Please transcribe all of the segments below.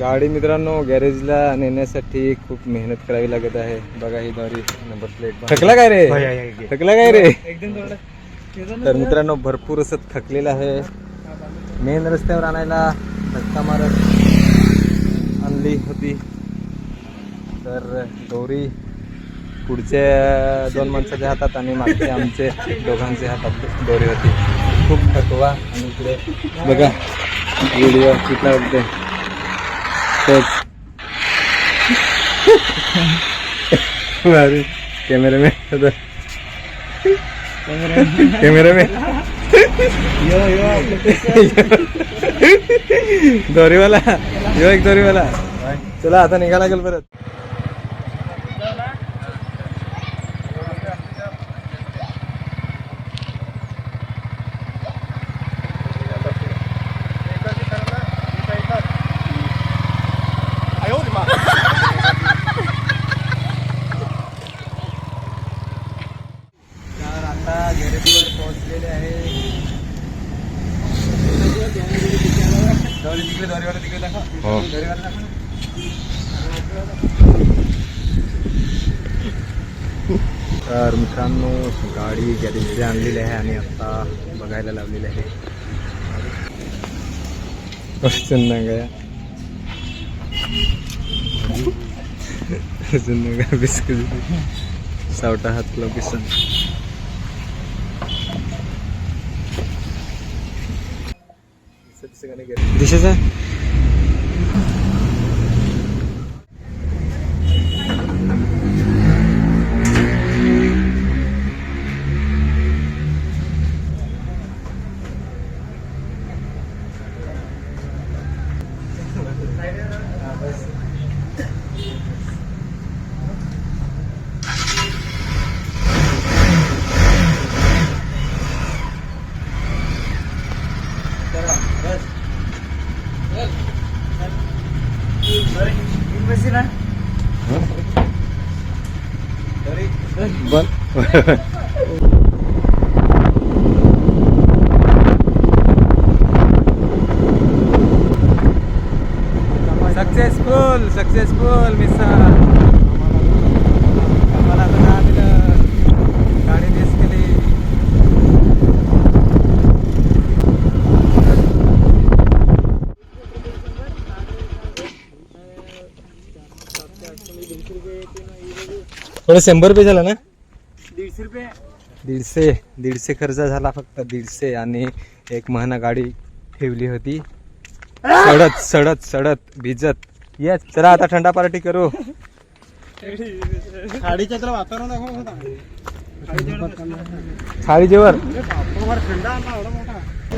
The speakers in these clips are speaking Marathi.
गाडी मित्रांनो गॅरेजला नेण्यासाठी खूप मेहनत करावी लागत आहे. बघा ही दोरी नंबर प्लेट. थकला काय रे? थकला काय रे? तर मित्रांनो भरपूर असं थकलेलं आहे. मेन रस्त्यावर आणायला धक्का मारत आणली होती. तर दोरी पुढच्या 2 माणसाच्या हातात आणि मागच्या आमचे दोघांच्या हातात दोरी होती. खूप थकवा. आणि इकडे बघा व्हिडिओ कितना होते कॅमेरा में दोरीवाला यो एक दोरीवाला. चला आता निघा लागेल परत. गॅरेजवर पोहोचलेले आहे. तर मित्रांनो गाडी गॅरेजमध्ये आणलेली आहे आणि आता बघायला लावलेली आहे. बिस्किट सावटा हात लोकेशन. दिशाचा successful mission. आम्हाला आता गाडी रेस केली. थोडं 100 रुपये झाला ना. 150 रुपये. 150 खर्च झाला फक्त 150. आणि 1 महिना गाडी ठेवली होती सडत भिजत. येस चला आता थंडा पार्टी करू. थाळीजेवर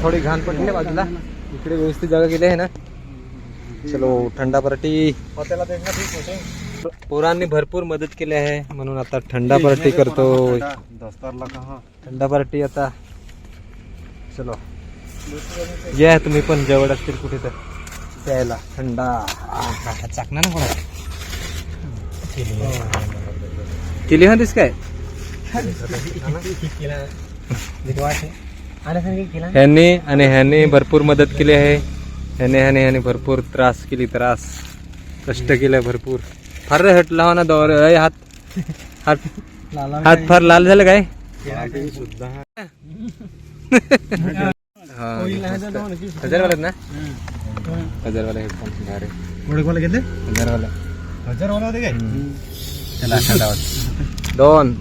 थोडी घाण पडली बाजूला. इकडे व्यवस्थित जागा गेली आहे ना. चलो थंडा पार्टी. पोरांनी भरपूर मदत केली आहे म्हणून आता थंडा पार्टी करतो. थंडा पार्टी आता. चलो या तुम्ही पण जवळ असतील कुठे तर प्यायला थंडा. चाकणा ना कोणा केली होतीस काय. ह्यांनी भरपूर मदत केली आहे. ह्याने भरपूर त्रास केली. कष्ट केलं भरपूर. फार हट लावा ना दौर. हात फार लाल झालं काय. हजारवाला ना. हजारवाला हेडफोन भारी. हजारवाला होते काय. त्याला 2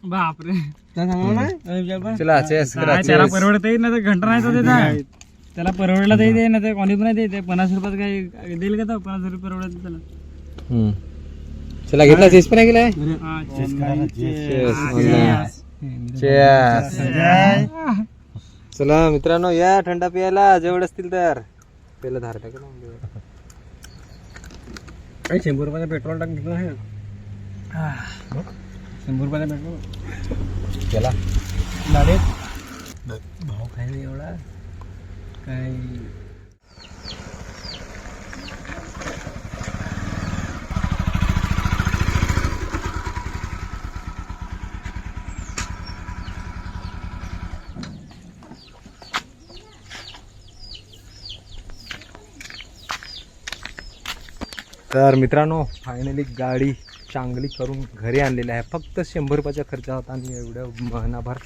बापरे. चला चेस करा. त्याला परवडत ना घंटा नाही. त्याला परवडला दे ना. ते कोणी पण नाही देते. 50 रुपयात काही देईल का. 50 रुपये परवडत त्याला. चला घेतला. चेस पण गेलाय. चला मित्रांनो या थंडा प्यायला जवळ असतील तर. पहिला धार टाकेल. 100 रुपयाचा पेट्रोल टाक घेतलं आहे. 100 रुपयाचा पेट्रोल गेला. भाव काय नाही एवढा काय. तर मित्रांनो फायनली गाडी चांगली करून घरी आणलेली आहे. फक्त 100 रुपयाचा खर्च होता आणि एवढं महिनाभर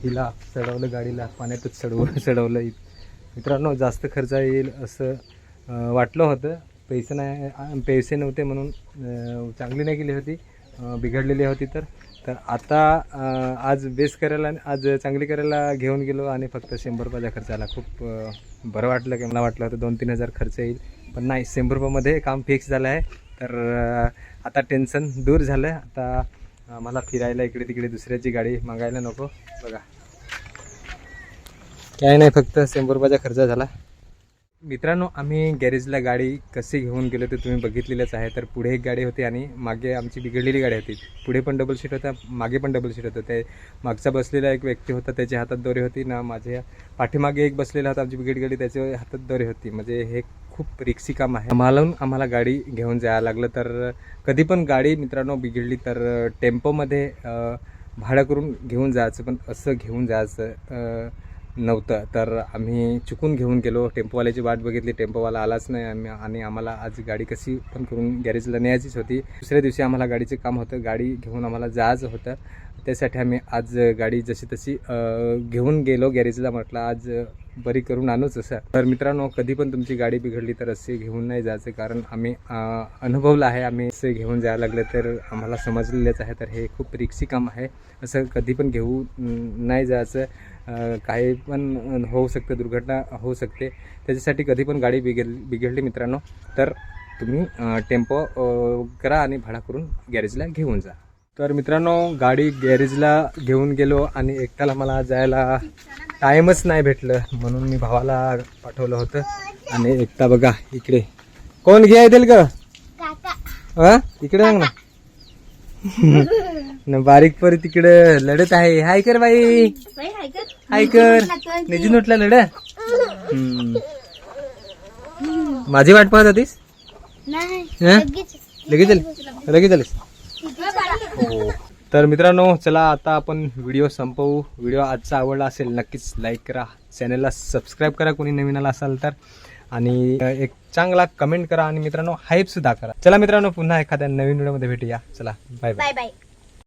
हिला चढवलं, गाडीला पाण्यातच चढवलं. मित्रांनो जास्त खर्च येईल असं वाटलं होतं. पैसे नव्हते म्हणून चांगली नाही केली होती, बिघडलेली होती. तर आता आज बेस करायला, आज चांगली करायला घेऊन गेलो आणि फक्त 100 रुपयाचा खर्च आला. खूप बरं वाटलं की मला वाटलं होतं 2-3 हजार खर्च येईल, पण नाही, 100 रुपयामध्ये काम फिक्स झालं आहे. तर आता टेन्शन दूर झालं. आता मला फिरायला इकडे तिकडे दुसऱ्याची गाडी मागायला नको. बघा काय नाही, फक्त 100 रुपयाचा खर्च झाला. मित्रांनो आम्ही गॅरेजला गाडी कशी घेऊन गेलो ते तुम्ही बघितलेलंच आहे. तर पुढे एक गाडी होती आणि मागे आमची बिघडलेली गाडी होती. पुढे पण डबल सीट होता, मागे पण डबल सीट होतं. ते मागचा बसलेला एक व्यक्ती होता, त्याच्या हातात दोरी होती ना. माझ्या पाठीमागे एक बसलेला होता आमची बिघड गाडी, त्याच्या हातात दोरी होती. म्हणजे हे खूप रिक्सी काम आहे. आम्हाला गाडी घेऊन जायला लागलं. तर कधी पण गाडी मित्रांनो बिघडली तर टेम्पोमध्ये भाडं करून घेऊन जायचं, पण असं घेऊन जायचं नव्हतं. तर आम्ही चुकून घेऊन गेलो. टेम्पोवाल्याची वाट बघितली, टेम्पोवाला आलाच नाही. आणि आम्हाला आज गाडी कशी पण करून गॅरेजला न्यायचीच होती. दुसऱ्या दिवशी आम्हाला गाडीचे काम होतं, गाडी घेऊन आम्हाला जायचं होतं. त्यासाठी आम्ही आज गाडी जशी तशी घेऊन गेलो गॅरेजला. म्हटलं आज बरी करून आणूच असं. तर मित्रांनो कधी पण तुमची गाडी बिघडली तर असे घेऊन नाही जायचं, कारण आम्ही अनुभवलं आहे. आम्ही असे घेऊन जायला लागले तर आम्हाला समजलेलंच आहे. तर हे खूप रिक्सी काम आहे, असं कधी पण घेऊन नाही जायचं. काही पण होऊ शकतं, दुर्घटना होऊ शकते. त्याच्यासाठी कधी पण गाडी बिघडली मित्रांनो तर तुम्ही टेम्पो करा आणि भाडा करून गॅरेजला घेऊन जा. तर मित्रांनो गाडी गॅरेजला घेऊन गेलो आणि एकट्याला मला जायला टाईमच नाही भेटलं, म्हणून मी भावाला पाठवलं होतं. आणि एकटा बघा इकडे कोण घ्या येतील का इकडे सांग ना. बारीक पर तिकडे लढत आहे. हाय कर बाई, हाय कर. निधी नोटला लढ. माझी वाट पाहत होतीस? लगेच आलीस? हो. तर मित्रांनो चला आता आपण व्हिडिओ संपवू. व्हिडिओ आजचा आवडला असेल नक्कीच लाईक करा, चॅनलला सबस्क्राईब करा कोणी नवीन आला असाल तर, आणि एक चांगला कमेंट करा आणि मित्रांनो हाईप सुद्धा करा. चला मित्रांनो पुन्हा एखाद्या नवीन व्हिडिओमध्ये भेटूया. चला बाय बाय.